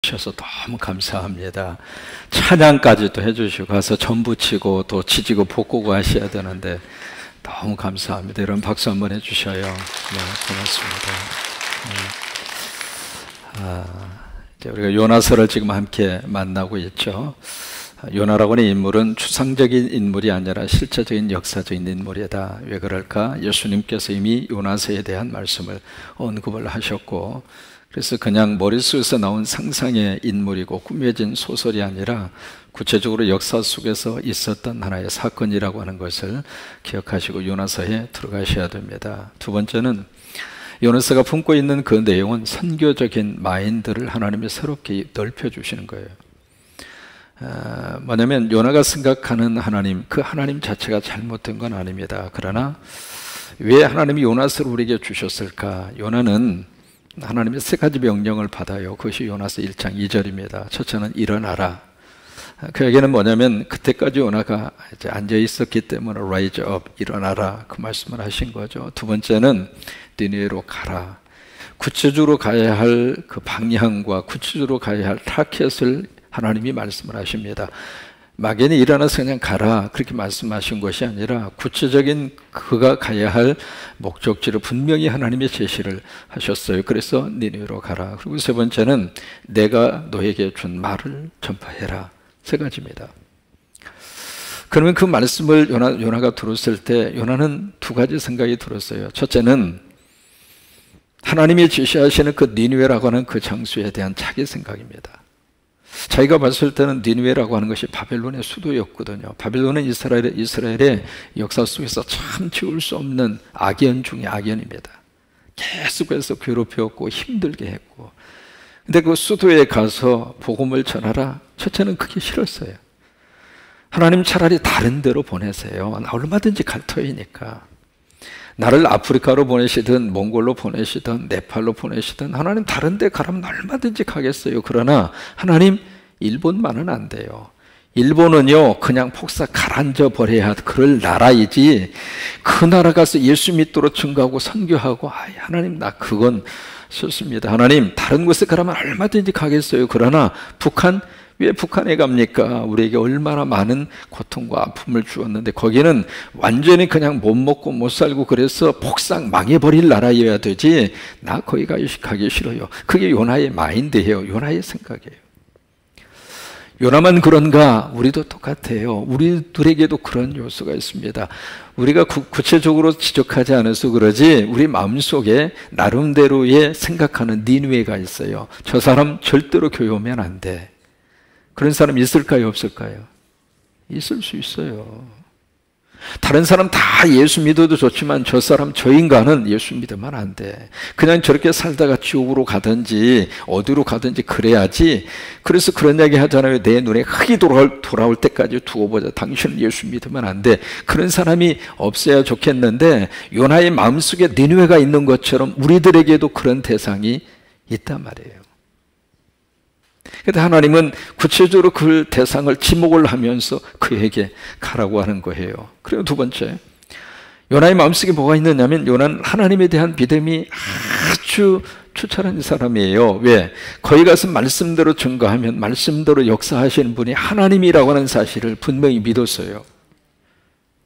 주셔서 너무 감사합니다. 찬양까지도 해주시고 가서 전부 치고 또 치지고 볶고 하셔야 되는데 너무 감사합니다. 여러분 박수 한번 해주셔요. 네, 고맙습니다. 이제 우리가 요나서를 지금 함께 만나고 있죠. 요나라고 하는 인물은 추상적인 인물이 아니라 실제적인 역사적인 인물이다. 왜 그럴까? 예수님께서 이미 요나서에 대한 말씀을 언급을 하셨고, 그래서 그냥 머릿속에서 나온 상상의 인물이고 꾸며진 소설이 아니라 구체적으로 역사 속에서 있었던 하나의 사건이라고 하는 것을 기억하시고 요나서에 들어가셔야 됩니다. 두 번째는 요나서가 품고 있는 그 내용은 선교적인 마인드를 하나님이 새롭게 넓혀주시는 거예요. 뭐냐면 요나가 생각하는 하나님, 그 하나님 자체가 잘못된 건 아닙니다. 그러나 왜 하나님이 요나서를 우리에게 주셨을까? 요나는 하나님의 세 가지 명령을 받아요. 그것이 요나서 1장 2절입니다. 첫째는 일어나라. 그 얘기는 뭐냐면 그때까지 요나가 이제 앉아 있었기 때문에 rise up, 일어나라, 그 말씀을 하신 거죠. 두 번째는 니느웨로 가라. 구체적으로 가야 할 그 방향과 구체적으로 가야 할 타켓을 하나님이 말씀을 하십니다. 막연히 일어나서 그냥 가라 그렇게 말씀하신 것이 아니라 구체적인 그가 가야 할 목적지를 분명히 하나님의 제시를 하셨어요. 그래서 니느웨로 가라. 그리고 세 번째는 내가 너에게 준 말을 전파해라. 세 가지입니다. 그러면 그 말씀을 요나가 들었을 때 요나는 두 가지 생각이 들었어요. 첫째는 하나님이 제시하시는 그 니느웨라고 하는 그 장소에 대한 자기 생각입니다. 자기가 봤을 때는 니느웨라고 하는 것이 바벨론의 수도였거든요. 바벨론은 이스라엘의 역사 속에서 참 지울 수 없는 악연 중에 악연입니다. 계속해서 괴롭혔고 힘들게 했고, 근데 그 수도에 가서 복음을 전하라. 첫째는 그게 싫었어요. 하나님 차라리 다른 데로 보내세요. 나 얼마든지 갈 터이니까. 나를 아프리카로 보내시든 몽골로 보내시든 네팔로 보내시든 하나님 다른 데 가라면 얼마든지 가겠어요. 그러나 하나님 일본만은 안 돼요. 일본은요 그냥 폭삭 가라앉아 버려야 그럴 나라이지, 그 나라 가서 예수 믿도록 증거하고 선교하고 하나님 나 그건 싫습니다. 하나님 다른 곳에 가라면 얼마든지 가겠어요. 그러나 북한, 왜 북한에 갑니까? 우리에게 얼마나 많은 고통과 아픔을 주었는데 거기는 완전히 그냥 못 먹고 못 살고 그래서 폭삭 망해버릴 나라여야 되지, 나 거기 가기 싫어요. 그게 요나의 마인드예요. 요나의 생각이에요. 요나만 그런가? 우리도 똑같아요. 우리들에게도 그런 요소가 있습니다. 우리가 구체적으로 지적하지 않아서 그러지 우리 마음속에 나름대로의 생각하는 니느웨가 있어요. 저 사람 절대로 교회 오면 안 돼. 그런 사람 있을까요? 없을까요? 있을 수 있어요. 다른 사람 다 예수 믿어도 좋지만 저 사람, 저 인간은 예수 믿으면 안 돼. 그냥 저렇게 살다가 지옥으로 가든지 어디로 가든지 그래야지. 그래서 그런 이야기 하잖아요. 내 눈에 흙이 돌아올 때까지 두고 보자. 당신은 예수 믿으면 안 돼. 그런 사람이 없어야 좋겠는데 요나의 마음속에 니느웨가 있는 것처럼 우리들에게도 그런 대상이 있단 말이에요. 그런데 하나님은 구체적으로 그 대상을 지목을 하면서 그에게 가라고 하는 거예요. 그리고 두 번째, 요나의 마음속에 뭐가 있느냐면 요나는 하나님에 대한 믿음이 아주 추천한 사람이에요. 왜? 거기 가서 말씀대로 증거하면 말씀대로 역사하시는 분이 하나님이라고 하는 사실을 분명히 믿었어요.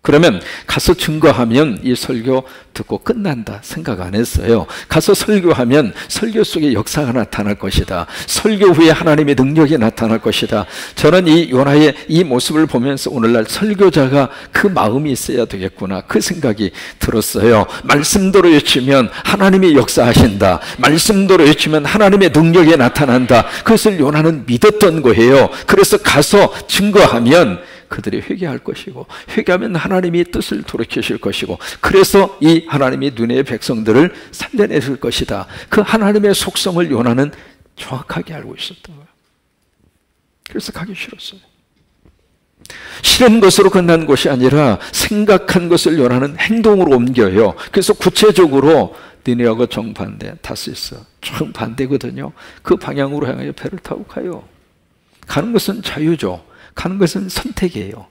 그러면 가서 증거하면 이 설교 듣고 끝난다 생각 안 했어요. 가서 설교하면 설교 속에 역사가 나타날 것이다. 설교 후에 하나님의 능력이 나타날 것이다. 저는 이 요나의 이 모습을 보면서 오늘날 설교자가 그 마음이 있어야 되겠구나, 그 생각이 들었어요. 말씀대로 외치면 하나님이 역사하신다. 말씀대로 외치면 하나님의 능력이 나타난다. 그것을 요나는 믿었던 거예요. 그래서 가서 증거하면 그들이 회개할 것이고, 회개하면 하나님이 뜻을 돌이키실 것이고, 그래서 이 하나님이 눈의 백성들을 살려내실 것이다. 그 하나님의 속성을 요나는 정확하게 알고 있었던 거예요. 그래서 가기 싫었어요. 싫은 것으로 끝난 것이 아니라 생각한 것을 요나는 행동으로 옮겨요. 그래서 구체적으로 니느웨하고 정반대, 다시스 정반대거든요. 그 방향으로 향하여 배를 타고 가요. 가는 것은 자유죠. 가는 것은 선택이에요.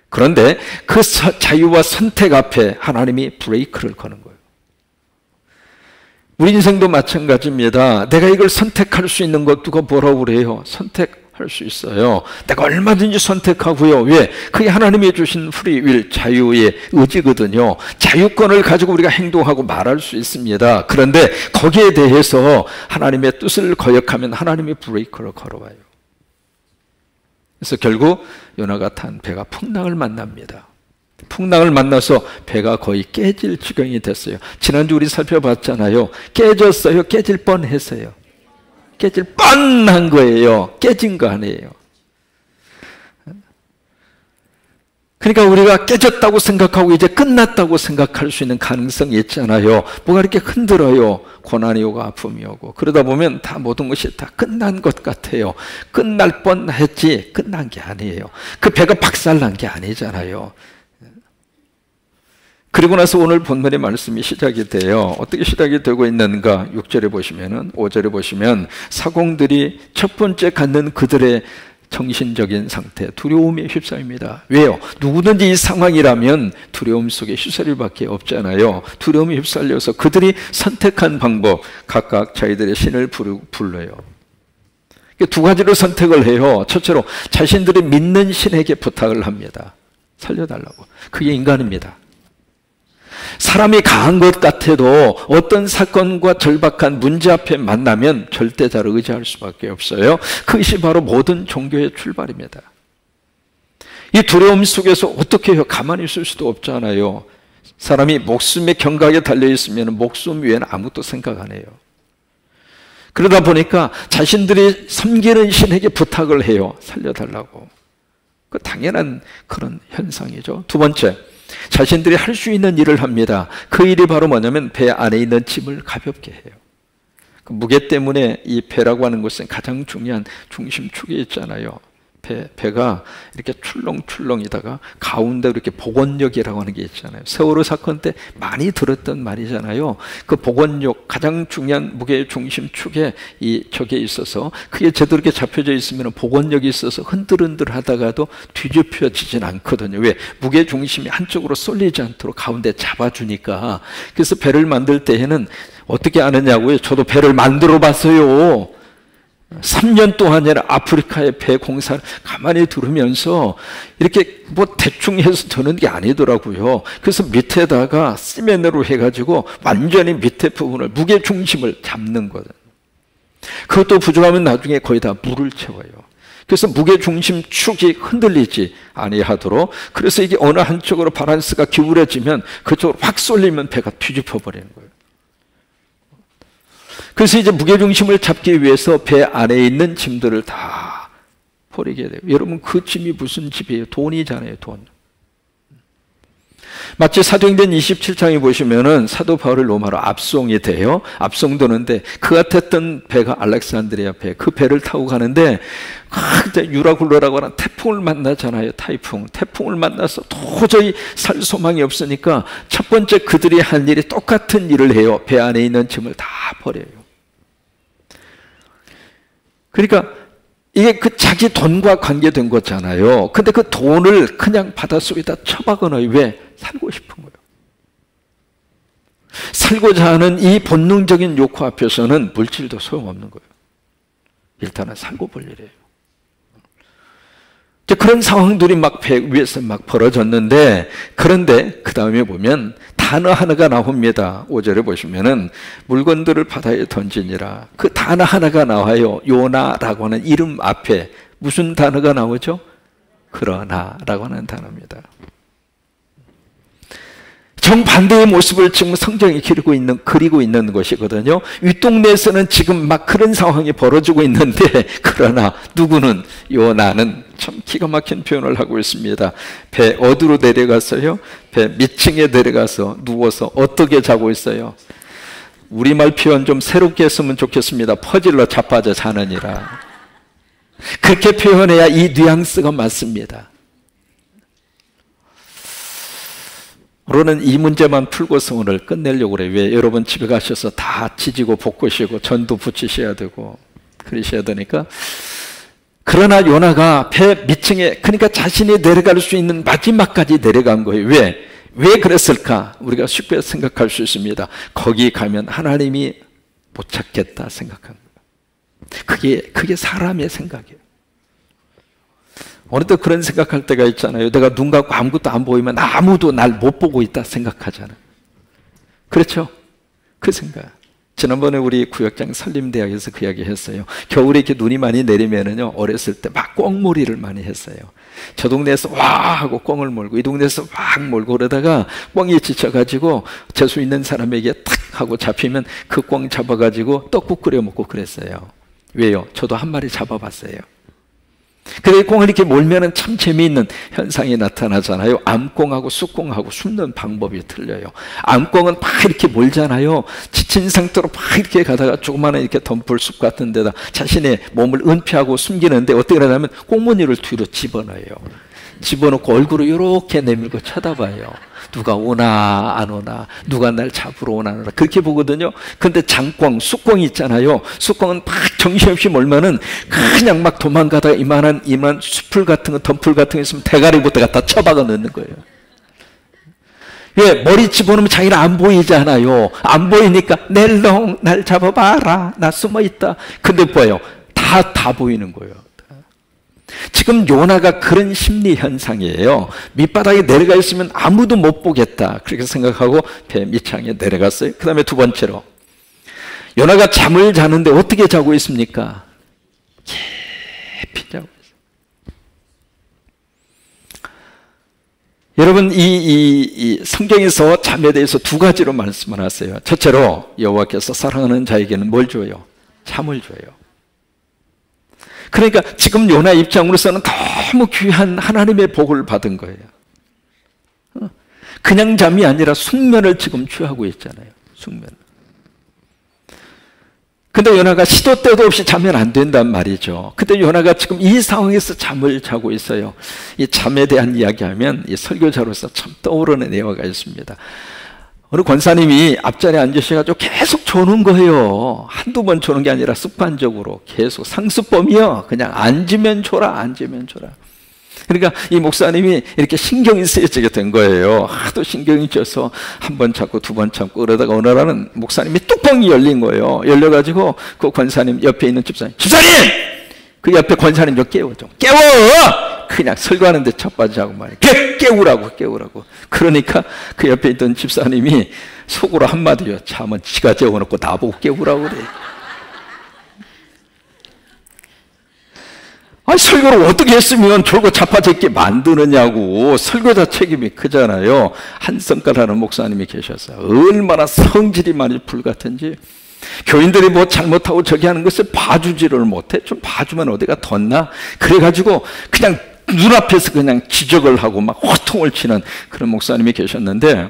그런데 그 자유와 선택 앞에 하나님이 브레이크를 거는 거예요. 우리 인생도 마찬가지입니다. 내가 이걸 선택할 수 있는 것 누가 뭐라고 그래요? 선택할 수 있어요. 내가 얼마든지 선택하고요. 왜? 그게 하나님이 주신 프리윌, 자유의 의지거든요. 자유권을 가지고 우리가 행동하고 말할 수 있습니다. 그런데 거기에 대해서 하나님의 뜻을 거역하면 하나님이 브레이크를 걸어와요. 그래서 결국 요나가 탄 배가 풍랑을 만납니다. 풍랑을 만나서 배가 거의 깨질 지경이 됐어요. 지난주 우리 살펴봤잖아요. 깨졌어요. 깨질 뻔했어요. 깨질 뻔한 거예요. 깨진 거 아니에요. 그러니까 우리가 깨졌다고 생각하고 이제 끝났다고 생각할 수 있는 가능성이 있잖아요. 뭐가 이렇게 흔들어요. 고난이 오고 아픔이 오고. 그러다 보면 다 모든 것이 다 끝난 것 같아요. 끝날 뻔했지 끝난 게 아니에요. 그 배가 박살난 게 아니잖아요. 그리고 나서 오늘 본문의 말씀이 시작이 돼요. 어떻게 시작이 되고 있는가? 6절에 보시면은, 5절에 보시면 사공들이 첫 번째 갖는 그들의 정신적인 상태, 두려움에 휩싸입니다. 왜요? 누구든지 이 상황이라면 두려움 속에 휘둘릴 밖에 없잖아요. 두려움에 휩쓸려서 그들이 선택한 방법, 각각 자기들의 신을 불러요. 두 가지로 선택을 해요. 첫째로 자신들이 믿는 신에게 부탁을 합니다. 살려달라고. 그게 인간입니다. 사람이 강한 것 같아도 어떤 사건과 절박한 문제 앞에 만나면 절대자를 의지할 수밖에 없어요. 그것이 바로 모든 종교의 출발입니다. 이 두려움 속에서 어떻게 해요? 가만히 있을 수도 없잖아요. 사람이 목숨의 경각에 달려있으면 목숨 외에는 아무것도 생각 안 해요. 그러다 보니까 자신들이 섬기는 신에게 부탁을 해요. 살려달라고. 그 당연한 그런 현상이죠. 두 번째, 자신들이 할 수 있는 일을 합니다. 그 일이 바로 뭐냐면 배 안에 있는 짐을 가볍게 해요. 그 무게 때문에 이 배라고 하는 것은 가장 중요한 중심축이 있잖아요. 배가 이렇게 출렁출렁이다가 가운데 이렇게 복원력이라고 하는 게 있잖아요. 세월호 사건 때 많이 들었던 말이잖아요. 그 복원력, 가장 중요한 무게의 중심축에 저게 있어서 그게 제대로 이렇게 잡혀져 있으면 복원력이 있어서 흔들흔들 하다가도 뒤집혀지진 않거든요. 왜? 무게 중심이 한쪽으로 쏠리지 않도록 가운데 잡아주니까. 그래서 배를 만들 때에는 어떻게 하느냐고요? 저도 배를 만들어 봤어요. 3년 동안이나 아프리카의 배 공사를 가만히 들으면서 이렇게 뭐 대충 해서 되는 게 아니더라고요. 그래서 밑에다가 시멘으로 해가지고 완전히 밑에 부분을 무게 중심을 잡는 거예요. 그것도 부족하면 나중에 거의 다 물을 채워요. 그래서 무게 중심 축이 흔들리지 아니하도록, 그래서 이게 어느 한쪽으로 밸런스가 기울어지면 그쪽으로 확 쏠리면 배가 뒤집어 버리는 거예요. 그래서 이제 무게중심을 잡기 위해서 배 안에 있는 짐들을 다 버리게 돼요. 여러분, 그 짐이 무슨 짐이에요? 돈이잖아요, 돈. 마치 사도행전 27장에 보시면은 사도 바울이 로마로 압송이 돼요. 압송되는데 그 같았던 배가 알렉산드리아 배, 그 배를 타고 가는데 유라굴로라고 하는 태풍을 만나잖아요. 태풍을 만나서 도저히 살 소망이 없으니까 첫 번째 그들이 한 일이 똑같은 일을 해요. 배 안에 있는 짐을 다 버려요. 그러니까 이게 그 자기 돈과 관계된 거잖아요. 근데 그 돈을 그냥 바닷속에다 쳐박아놔요. 왜? 살고 싶은 거예요. 살고자 하는 이 본능적인 욕구 앞에서는 물질도 소용없는 거예요. 일단은 살고 볼 일이에요. 그런 상황들이 막 배 위에서 막 벌어졌는데, 그런데 그 다음에 보면 단어 하나가 나옵니다. 5절에 보시면은 물건들을 바다에 던지니라. 그 단어 하나가 나와요. 요나라고 하는 이름 앞에 무슨 단어가 나오죠? 그러나라고 하는 단어입니다. 정반대의 모습을 지금 성경이 그리고 있는 것이거든요. 윗동네에서는 지금 막 그런 상황이 벌어지고 있는데, 그러나 누구는, 요나는 참 기가 막힌 표현을 하고 있습니다. 배 어디로 내려갔어요? 배 밑층에 내려가서 누워서 어떻게 자고 있어요? 우리말 표현 좀 새롭게 했으면 좋겠습니다. 퍼질러 자빠져 자느니라. 그렇게 표현해야 이 뉘앙스가 맞습니다. 우리는 이 문제만 풀고서 오늘 끝내려고 그래요. 왜? 여러분 집에 가셔서 다 지지고 볶으시고 전도 붙이셔야 되고 그러셔야 되니까. 그러나 요나가 배 밑층에, 그러니까 자신이 내려갈 수 있는 마지막까지 내려간 거예요. 왜? 왜 그랬을까? 우리가 쉽게 생각할 수 있습니다. 거기 가면 하나님이 못 찾겠다 생각한 거예요. 그게 사람의 생각이에요. 어느 때 그런 생각할 때가 있잖아요. 내가 눈 감고 아무것도 안 보이면 아무도 날 못 보고 있다 생각하잖아요. 그렇죠? 그 생각. 지난번에 우리 구역장 설림대학에서 그 이야기 했어요. 겨울에 이렇게 눈이 많이 내리면은요, 어렸을 때 막 꿩몰이를 많이 했어요. 저 동네에서 와 하고 꿩을 몰고, 이 동네에서 막 몰고 그러다가 꿩이 지쳐가지고 재수 있는 사람에게 탁 하고 잡히면 그 꿩 잡아가지고 떡국 끓여 먹고 그랬어요. 왜요? 저도 한 마리 잡아봤어요. 근데 꿩을 이렇게 몰면은 참 재미있는 현상이 나타나잖아요. 암꿩하고 쑥꿩하고 숨는 방법이 틀려요. 암꿩은 막 이렇게 몰잖아요. 지친 상태로 막 이렇게 가다가 조그마한 이렇게 덤불 숲 같은 데다 자신의 몸을 은폐하고 숨기는데 어떻게 하냐면 꽁무니를 뒤로 집어넣어요. 집어넣고 얼굴을 이렇게 내밀고 쳐다봐요. 누가 오나 안 오나, 누가 날 잡으러 오나 안 오나, 그렇게 보거든요. 근데 장꿩, 쑥꿩이 있잖아요. 쑥꿩은 막 정신없이 몰면은 그냥 막 도망가다가 이만한 수풀 같은 거, 덤풀 같은 거 있으면 대가리부터 갖다 쳐박아 넣는 거예요. 왜? 머리 집어넣으면 자기는 안 보이잖아요. 안 보이니까 넬롱 날 잡아봐라, 나 숨어있다. 근데 뭐예요? 다 보이는 거예요. 지금 요나가 그런 심리 현상이에요. 밑바닥에 내려가 있으면 아무도 못 보겠다, 그렇게 생각하고 배 밑창에 내려갔어요. 그 다음에 두 번째로, 요나가 잠을 자는데 어떻게 자고 있습니까? 깊이 자고 있어요. 여러분, 이 성경에서 잠에 대해서 두 가지로 말씀을 하세요. 첫째로, 여호와께서 사랑하는 자에게는 뭘 줘요? 잠을 줘요. 그러니까 지금 요나 입장으로서는 너무 귀한 하나님의 복을 받은 거예요. 그냥 잠이 아니라 숙면을 지금 취하고 있잖아요. 숙면. 근데 요나가 시도 때도 없이 자면 안 된단 말이죠. 근데 요나가 지금 이 상황에서 잠을 자고 있어요. 이 잠에 대한 이야기하면 이 설교자로서 참 떠오르는 예화가 있습니다. 어느 권사님이 앞자리에 앉으셔가지고 계속 조는 거예요. 한두 번 조는 게 아니라 습관적으로 계속 상습범이요. 그냥 앉으면 조라, 앉으면 조라. 그러니까 이 목사님이 이렇게 신경이 쓰여지게 된 거예요. 하도 신경이 쪄서 한 번 참고 두 번 참고 그러다가 어느 날은 목사님이 뚜껑이 열린 거예요. 열려가지고 그 권사님 옆에 있는 집사님, 그 옆에 권사님 좀 깨워줘. 깨워! 그냥 설교하는데 자빠지하고 말이야. 깨우라고. 그러니까 그 옆에 있던 집사님이 속으로 한마디요. 잠은 지가 재워놓고 나보고 깨우라고 그래. 아니, 설교를 어떻게 했으면 졸고 자빠졌게 만드느냐고. 설교자 책임이 크잖아요. 한성가라는 목사님이 계셨어요. 얼마나 성질이 많이 불같은지. 교인들이 뭐 잘못하고 저기 하는 것을 봐주지를 못해. 좀 봐주면 어디가 덧나? 그래가지고 그냥 눈앞에서 그냥 지적을 하고 막 호통을 치는 그런 목사님이 계셨는데,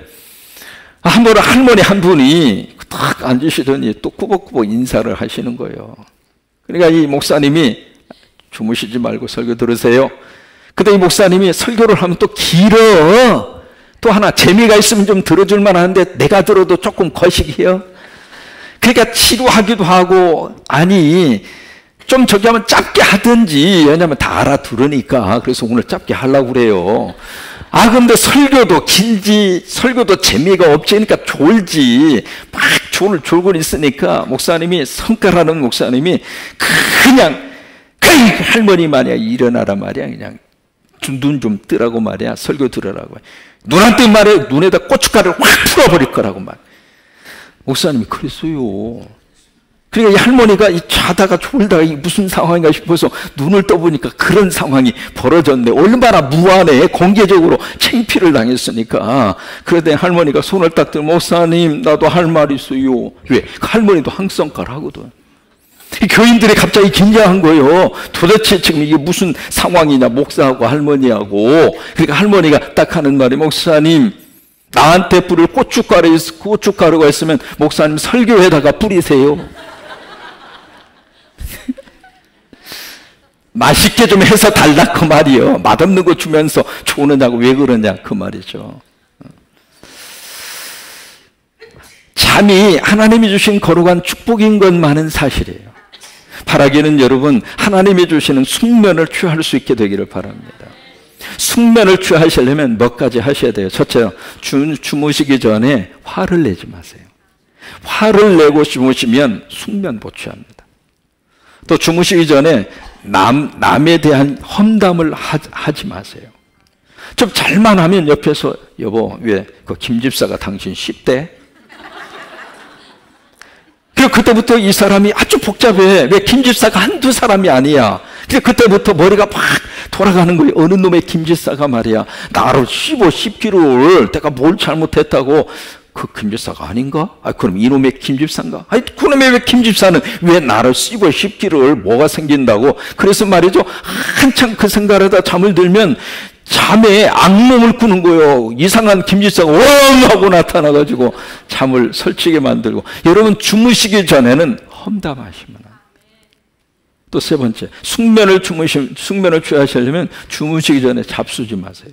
한 번은 할머니 한 분이 딱 앉으시더니 또 꾸벅꾸벅 인사를 하시는 거예요. 그러니까 이 목사님이 주무시지 말고 설교 들으세요. 근데 이 목사님이 설교를 하면 또 길어. 또 하나 재미가 있으면 좀 들어줄 만한데 내가 들어도 조금 거시기해요. 그러니까 지루하기도 하고, 아니 좀 저기 하면 짧게 하든지. 왜냐면 다 알아들으니까. 그래서 오늘 짧게 하려고 그래요. 근데 설교도 길지, 설교도 재미가 없지, 그러니까 졸지. 막 졸고 있으니까 목사님이, 성가라는 목사님이 그냥 할머니 말이야, 일어나라 말이야, 그냥 눈 좀 뜨라고 말이야, 설교 들으라고. 눈한테 말해, 눈에다 고춧가루를 확 풀어버릴 거라고 말. 목사님이 그랬어요. 그러니까 이 할머니가 자다가 졸다가 이게 무슨 상황인가 싶어서 눈을 떠보니까 그런 상황이 벌어졌네. 얼마나 무안해. 공개적으로 창피를 당했으니까. 그러더니 할머니가 손을 딱 들고, 목사님 나도 할 말 있어요. 왜? 그 할머니도 항성가를 하거든. 이 교인들이 갑자기 긴장한 거예요. 도대체 지금 이게 무슨 상황이냐, 목사하고 할머니하고. 그러니까 할머니가 딱 하는 말이, 목사님 나한테 뿌릴 고춧가루가 있으면 목사님 설교에다가 뿌리세요. 맛있게 좀 해서 달라 그 말이요. 맛없는 거 주면서 좋으냐고 왜 그러냐 그 말이죠. 잠이 하나님이 주신 거룩한 축복인 것만은 사실이에요. 바라기는 여러분, 하나님이 주시는 숙면을 취할 수 있게 되기를 바랍니다. 숙면을 취하시려면 몇 가지 하셔야 돼요. 첫째요, 주무시기 전에 화를 내지 마세요. 화를 내고 주무시면 숙면 보충합니다. 또 주무시기 전에 남에 대한 험담을 하지 마세요. 좀 잘만 하면 옆에서 여보 왜 그 김 집사가 당신 10대? 그리고 그때부터 이 사람이 아주 복잡해. 왜 김 집사가 한두 사람이 아니야. 그때부터 머리가 막 돌아가는 거예요. 어느 놈의 김 집사가 말이야 나를 10kg를 내가 뭘 잘못했다고. 그 김 집사가 아닌가? 그럼 이놈의 김 집사인가? 그놈의 왜 김 집사는 왜 나를 10kg를 뭐가 생긴다고. 그래서 말이죠, 한참 그 생각하다 잠을 들면 잠에 악몽을 꾸는 거예요. 이상한 김 집사가 엉 하고 나타나가지고 잠을 설치게 만들고. 여러분 주무시기 전에는 험담하시면 안 돼요. 또 세 번째, 숙면을 취하시려면 주무시기 전에 잡수지 마세요.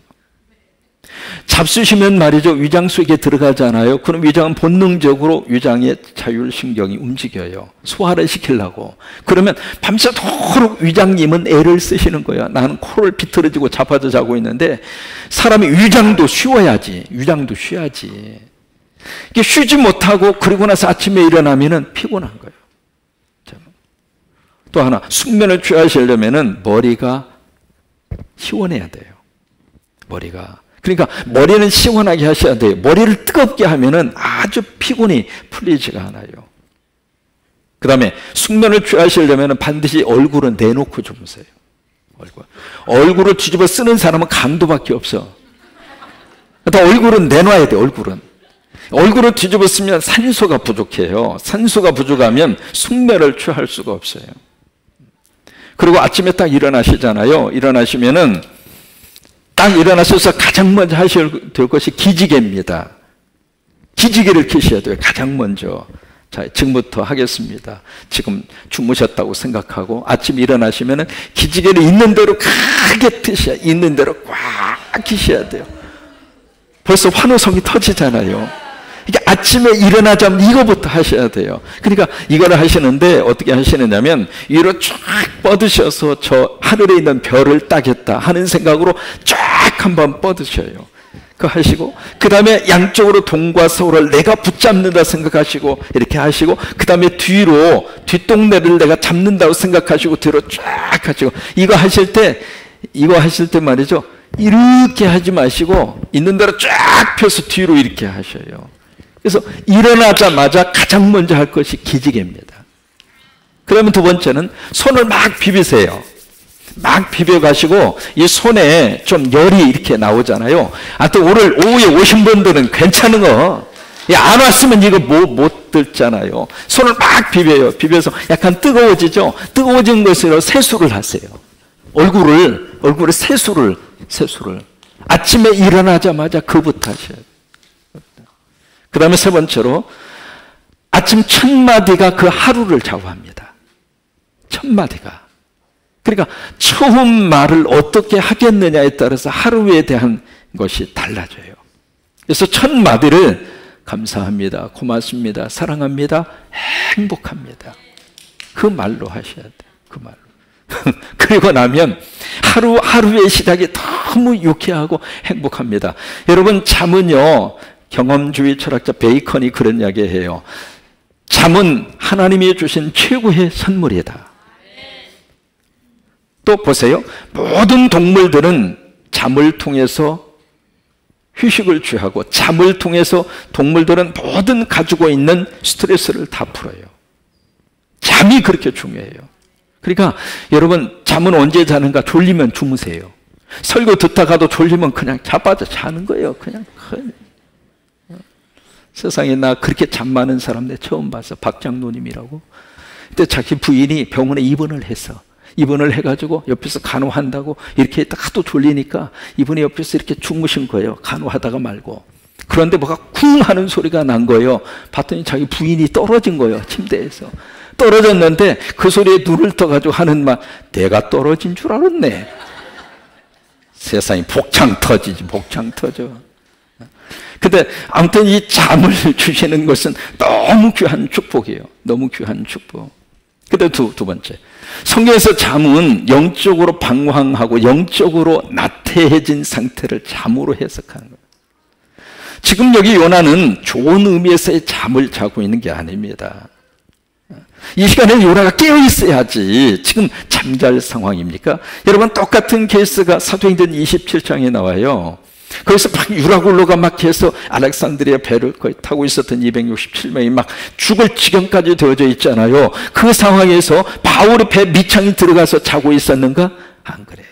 잡수시면 말이죠, 위장 속에 들어가잖아요. 그럼 위장은 본능적으로 위장의 자율신경이 움직여요. 소화를 시키려고. 그러면 밤새도록 위장님은 애를 쓰시는 거야. 나는 코를 비틀어지고 자빠져 자고 있는데 사람이 위장도 쉬어야지. 위장도 쉬어야지. 이게 쉬지 못하고 그리고 나서 아침에 일어나면은 피곤한 거예요. 또 하나, 숙면을 취하시려면은 머리가 시원해야 돼요. 머리가. 그러니까 머리는 시원하게 하셔야 돼요. 머리를 뜨겁게 하면은 아주 피곤이 풀리지가 않아요. 그 다음에 숙면을 취하시려면 반드시 얼굴은 내놓고 주무세요. 얼굴을 뒤집어 쓰는 사람은 강도밖에 없어. 그러니까 얼굴은 내놔야 돼. 얼굴을 뒤집어 쓰면 산소가 부족해요. 산소가 부족하면 숙면을 취할 수가 없어요. 그리고 아침에 딱 일어나시잖아요. 일어나시면은 딱 일어나셔서 가장 먼저 하셔야 될 것이 기지개입니다. 기지개를 켜셔야 돼요. 가장 먼저. 자, 지금부터 하겠습니다. 지금 주무셨다고 생각하고 아침 일어나시면은 기지개를 있는 대로 크게 트셔야, 있는 대로 꽉 키셔야 돼요. 벌써 환호성이 터지잖아요. 이게 아침에 일어나자면 이거부터 하셔야 돼요. 그러니까 이거를 하시는데 어떻게 하시느냐면 위로 쫙 뻗으셔서 저 하늘에 있는 별을 따겠다 하는 생각으로 쫙 한번 뻗으셔요. 그거 하시고 그 다음에 양쪽으로 동과 서울을 내가 붙잡는다 생각하시고 이렇게 하시고 그 다음에 뒤로 뒷동네를 내가 잡는다고 생각하시고 뒤로 쫙 하시고 이거 하실 때 말이죠, 이렇게 하지 마시고 있는 대로 쫙 펴서 뒤로 이렇게 하셔요. 그래서 일어나자마자 가장 먼저 할 것이 기지개입니다. 그러면 두 번째는 손을 막 비비세요. 막 비벼가시고 이 손에 좀 열이 이렇게 나오잖아요. 또 오늘 오후에 오신 분들은 괜찮은 거. 안 왔으면 이거 못 들잖아요. 손을 막 비벼요. 비벼서 약간 뜨거워지죠. 뜨거워진 것으로 세수를 하세요. 얼굴을 세수를. 아침에 일어나자마자 그부터 하셔야 돼요. 그 다음에 세 번째로 아침 첫 마디가 그 하루를 좌우합니다. 첫 마디가. 그러니까 처음 말을 어떻게 하겠느냐에 따라서 하루에 대한 것이 달라져요. 그래서 첫 마디를 감사합니다, 고맙습니다, 사랑합니다, 행복합니다. 그 말로 하셔야 돼요. 그 말로. 그리고 나면 하루의 시작이 너무 유쾌하고 행복합니다. 여러분 잠은요, 경험주의 철학자 베이컨이 그런 이야기해요. 잠은 하나님이 주신 최고의 선물이다. 또 보세요. 모든 동물들은 잠을 통해서 휴식을 취하고 잠을 통해서 동물들은 모든 가지고 있는 스트레스를 다 풀어요. 잠이 그렇게 중요해요. 그러니까 여러분 잠은 언제 자는가? 졸리면 주무세요. 설교 듣다가도 졸리면 그냥 자빠져 자는 거예요. 그냥. 세상에 나 그렇게 잠 많은 사람 내 처음 봤어. 박장로님이라고. 그때 자기 부인이 병원에 입원을 해가지고 옆에서 간호한다고 이렇게 했다 하도 졸리니까 이분이 옆에서 이렇게 주무신 거예요. 간호하다가 말고. 그런데 뭐가 쿵 하는 소리가 난 거예요. 봤더니 자기 부인이 떨어진 거예요. 침대에서. 떨어졌는데 그 소리에 눈을 떠가지고 하는 말, 내가 떨어진 줄 알았네. 세상이 복창 터지지. 근데 아무튼 이 잠을 주시는 것은 너무 귀한 축복이에요. 너무 귀한 축복. 근데 두 번째, 성경에서 잠은 영적으로 방황하고 영적으로 나태해진 상태를 잠으로 해석하는 거예요. 지금 여기 요나는 좋은 의미에서의 잠을 자고 있는 게 아닙니다. 이 시간에 요나가 깨어 있어야지. 지금 잠잘 상황입니까? 여러분, 똑같은 케이스가 사도행전 27장에 나와요. 거기서 막 유라굴로가 막 해서 알렉산드리아 배를 거의 타고 있었던 267명이 막 죽을 지경까지 되어져 있잖아요. 그 상황에서 바울의 배 밑창이 들어가서 자고 있었는가? 안 그래요.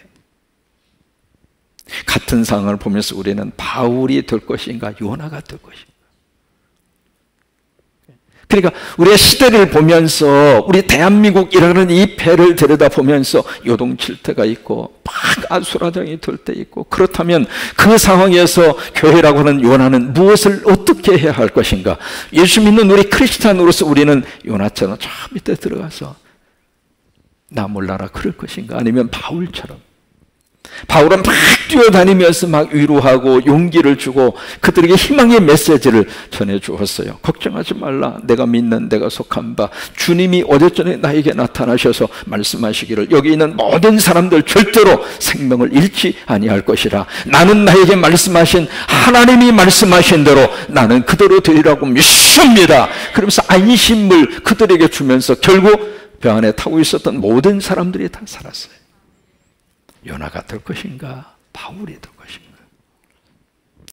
같은 상황을 보면서 우리는 바울이 될 것인가, 요나가 될 것인가. 그러니까 우리의 시대를 보면서 우리 대한민국이라는 이 배를 들여다보면서 요동칠 때가 있고 막 아수라장이 될 때 있고, 그렇다면 그 상황에서 교회라고 하는 요나는 무엇을 어떻게 해야 할 것인가? 예수 믿는 우리 크리스찬으로서 우리는 요나처럼 저 밑에 들어가서 나 몰라라 그럴 것인가? 아니면 바울처럼, 바울은 막 뛰어다니면서 막 위로하고 용기를 주고 그들에게 희망의 메시지를 전해주었어요. 걱정하지 말라. 내가 믿는 내가 속한 바 주님이 오래전에 나에게 나타나셔서 말씀하시기를 여기 있는 모든 사람들 절대로 생명을 잃지 아니할 것이라. 나는 나에게 말씀하신 하나님이 말씀하신 대로 나는 그대로 되리라고 믿습니다. 그러면서 안심을 그들에게 주면서 결국 배 안에 타고 있었던 모든 사람들이 다 살았어요. 요나가 될 것인가? 바울이 될 것인가?